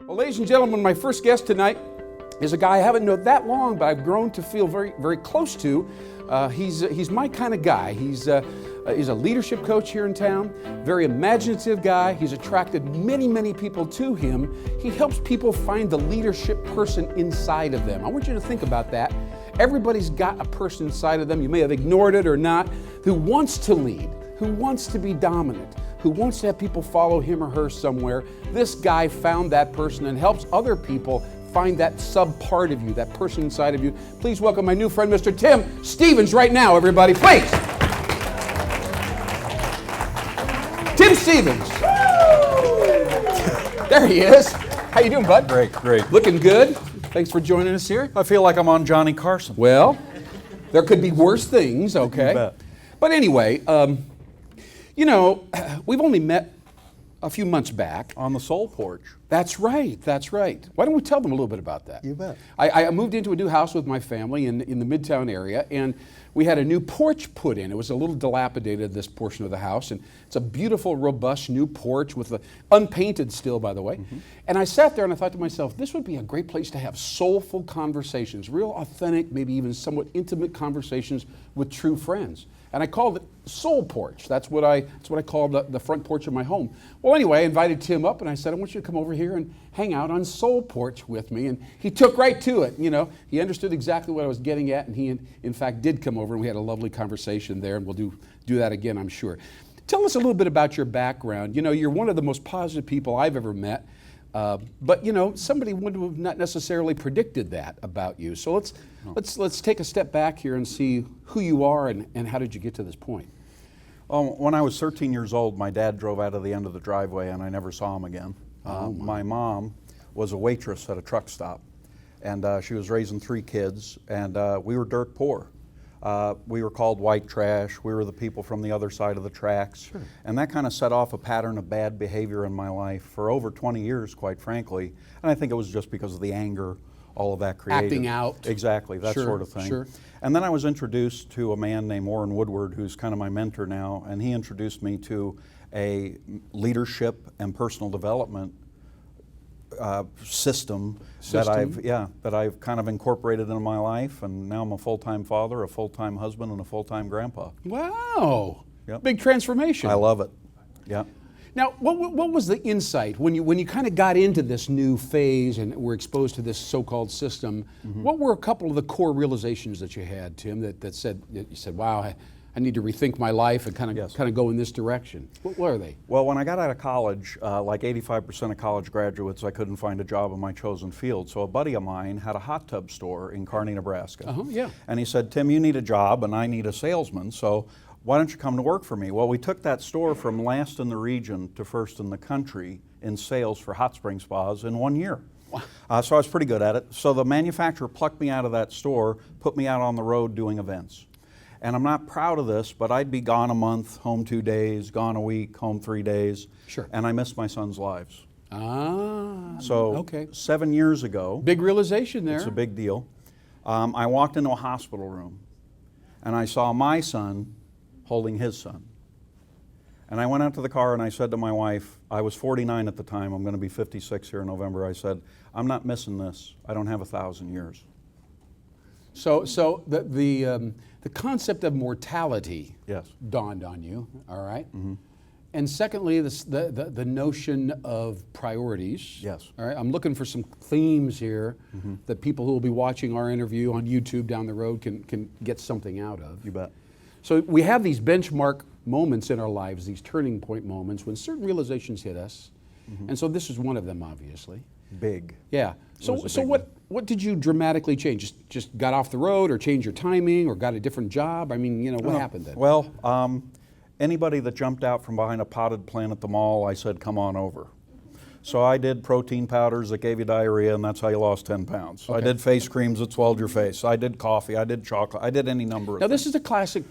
Well, ladies and gentlemen, my first guest tonight is a guy I haven't known that long, but I've grown to feel very, very close to. He's my kind of guy. He's a leadership coach here in town, very imaginative guy. He's attracted many, many people to him. He helps people find the leadership person inside of them. I want you to think about that. Everybody's got a person inside of them, you may have ignored it or not, who wants to lead, who wants to be dominant, who wants to have people follow him or her somewhere. This guy found that person and helps other people find that sub part of you, that person inside of you. Please welcome my new friend, Mr. Tim Stevens, right now, everybody, please. Tim Stevens. There he is. How you doing, bud? Great. Looking good. Thanks for joining us here. I feel like I'm on Johnny Carson. Well, there could be worse things, okay? You bet. But anyway, we've only met a few months back. On the Soul Porch. That's right. Why don't we tell them a little bit about that? You bet. I moved into a new house with my family in the Midtown area, and we had a new porch put in. It was a little dilapidated, this portion of the house, and it's a beautiful, robust new porch with unpainted still, by the way. Mm-hmm. And I sat there and I thought to myself, this would be a great place to have soulful conversations, real authentic, maybe even somewhat intimate conversations with true friends. And I called it Soul Porch. That's what I called the front porch of my home. Well, anyway, I invited Tim up and I said, I want you to come over here and hang out on Soul Porch with me. And he took right to it. You know, he understood exactly what I was getting at, and he in fact did come over and we had a lovely conversation there, and we'll do that again, I'm sure. Tell us a little bit about your background. You know, you're one of the most positive people I've ever met. But somebody would have not necessarily predicted that about you. So let's take a step back here and see who you are and how did you get to this point. When I was 13 years old, my dad drove out of the end of the driveway and I never saw him again. My mom was a waitress at a truck stop, and she was raising 3 kids, and we were dirt poor. We were called white trash. We were the people from the other side of the tracks. Sure. And that kind of set off a pattern of bad behavior in my life for over 20 years, quite frankly. And I think it was just because of the anger, all of that created. Acting out. Exactly, that sort of thing. Sure. And then I was introduced to a man named Orrin Woodward, who's kind of my mentor now, and he introduced me to a leadership and personal development system that I've kind of incorporated into my life, and now I'm a full-time father, a full-time husband, and a full-time grandpa. Wow! Yep. Big transformation. I love it. Yeah. Now, what was the insight when you kind of got into this new phase and were exposed to this so-called system? Mm-hmm. What were a couple of the core realizations that you had, Tim, that you said, wow, I need to rethink my life and kind of go in this direction? What were they? Well, when I got out of college, like 85% of college graduates, I couldn't find a job in my chosen field. So a buddy of mine had a hot tub store in Kearney, Nebraska. Yeah. And he said, Tim, you need a job and I need a salesman, so why don't you come to work for me? Well, we took that store from last in the region to first in the country in sales for hot spring spas in 1 year. Wow. So I was pretty good at it. So the manufacturer plucked me out of that store, put me out on the road doing events. And I'm not proud of this, but I'd be gone a month, home 2 days, gone a week, home 3 days. Sure. And I missed my son's lives. So okay. 7 years ago. Big realization there. It's a big deal. I walked into a hospital room and I saw my son holding his son. And I went out to the car and I said to my wife, I was 49 at the time, I'm going to be 56 here in November, I said, I'm not missing this. I don't have 1,000 years. So the concept of mortality dawned on you, all right? Mm-hmm. And secondly, the notion of priorities. Yes. All right, I'm looking for some themes here that people who will be watching our interview on YouTube down the road can get something out of. You bet. So we have these benchmark moments in our lives, these turning point moments when certain realizations hit us. Mm-hmm. And so this is one of them, obviously. Big. Yeah. So what did you dramatically change? Just got off the road, or changed your timing, or got a different job? I mean, what happened then? Well, anybody that jumped out from behind a potted plant at the mall, I said, come on over. So I did protein powders that gave you diarrhea, and that's how you lost 10 pounds. Okay. I did face creams that swelled your face. I did coffee. I did chocolate. I did any number of things. Now, this is a classic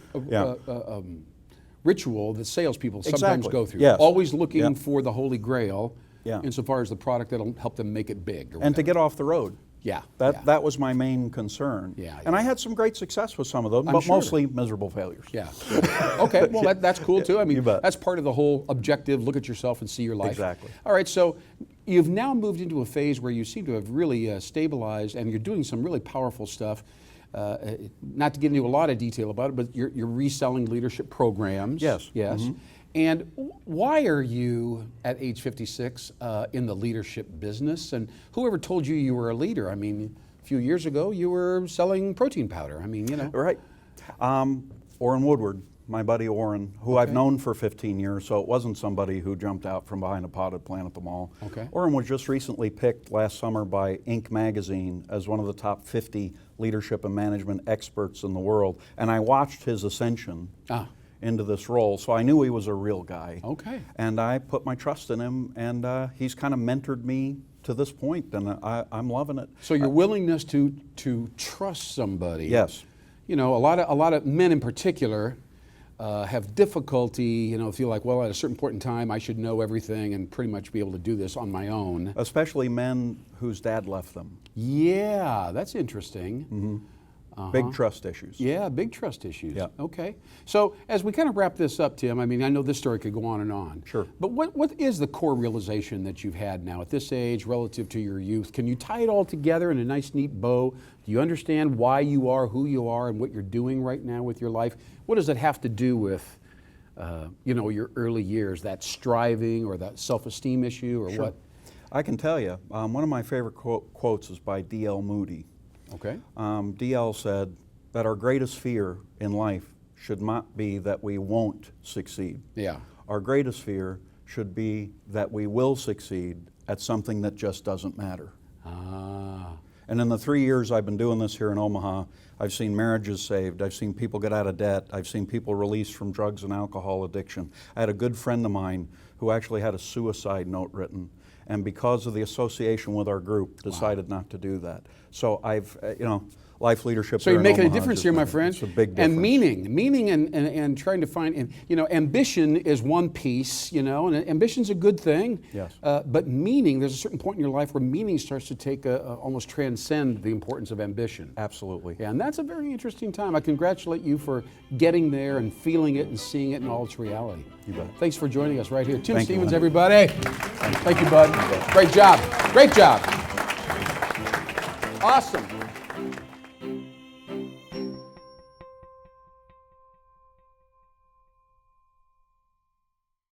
ritual that salespeople sometimes go through. Yes. Always looking for the Holy Grail Yeah. insofar as the product that'll help them make it big. And to get off the road. Yeah. That was my main concern. Yeah. And I had some great success with some of them, but mostly miserable failures. Yeah. Okay, well, that's cool too. I mean, You bet. that's part of the whole objective. Look at yourself and see your life. Exactly. All right, so you've now moved into a phase where you seem to have really stabilized, and you're doing some really powerful stuff. Not to get into a lot of detail about it, but you're reselling leadership programs. Yes. Yes. Mhm. And why are you, at age 56, in the leadership business? And whoever told you you were a leader? I mean, a few years ago, you were selling protein powder. I mean, you know. Right. Orrin Woodward, my buddy Orrin, who I've known for 15 years, so it wasn't somebody who jumped out from behind a potted plant at the mall. Okay. Orrin was just recently picked last summer by Inc. magazine as one of the top 50 leadership and management experts in the world, and I watched his ascension into this role, so I knew he was a real guy. Okay. And I put my trust in him, and he's kind of mentored me to this point, and I'm loving it. So your willingness to trust somebody. Yes. You know, a lot of men in particular have difficulty, you know, feel like, well, at a certain point in time, I should know everything and pretty much be able to do this on my own. Especially men whose dad left them. Yeah, that's interesting. Mm-hmm. Big trust issues. Yeah, big trust issues. Yeah. Okay. So as we kind of wrap this up, Tim, I mean, I know this story could go on and on. Sure. But what is the core realization that you've had now at this age relative to your youth? Can you tie it all together in a nice, neat bow? Do you understand why you are who you are and what you're doing right now with your life? What does it have to do with, you know, your early years, that striving or that self-esteem issue or Sure. what? I can tell you, one of my favorite quotes is by D.L. Moody. Okay. D.L. said that our greatest fear in life should not be that we won't succeed. Yeah. Our greatest fear should be that we will succeed at something that just doesn't matter. And in the 3 years I've been doing this here in Omaha, I've seen marriages saved, I've seen people get out of debt, I've seen people released from drugs and alcohol addiction. I had a good friend of mine who actually had a suicide note written, and because of the association with our group, decided not to do that. So I've, you know, life leadership. So you're here in making a Omaha difference just here, my matters. friend. It's a big difference. And meaning and trying to find, and, you know, ambition is one piece, you know, and ambition's a good thing. Yes. But meaning, there's a certain point in your life where meaning starts to take almost transcend the importance of ambition. Absolutely. Yeah, and that's a very interesting time. I congratulate you for getting there and feeling it and seeing it in all its reality. You bet. Thanks for joining us right here. Tim Thank you, Stevens, Lynn. everybody. Thank you, bud. Great job. Great job. Awesome.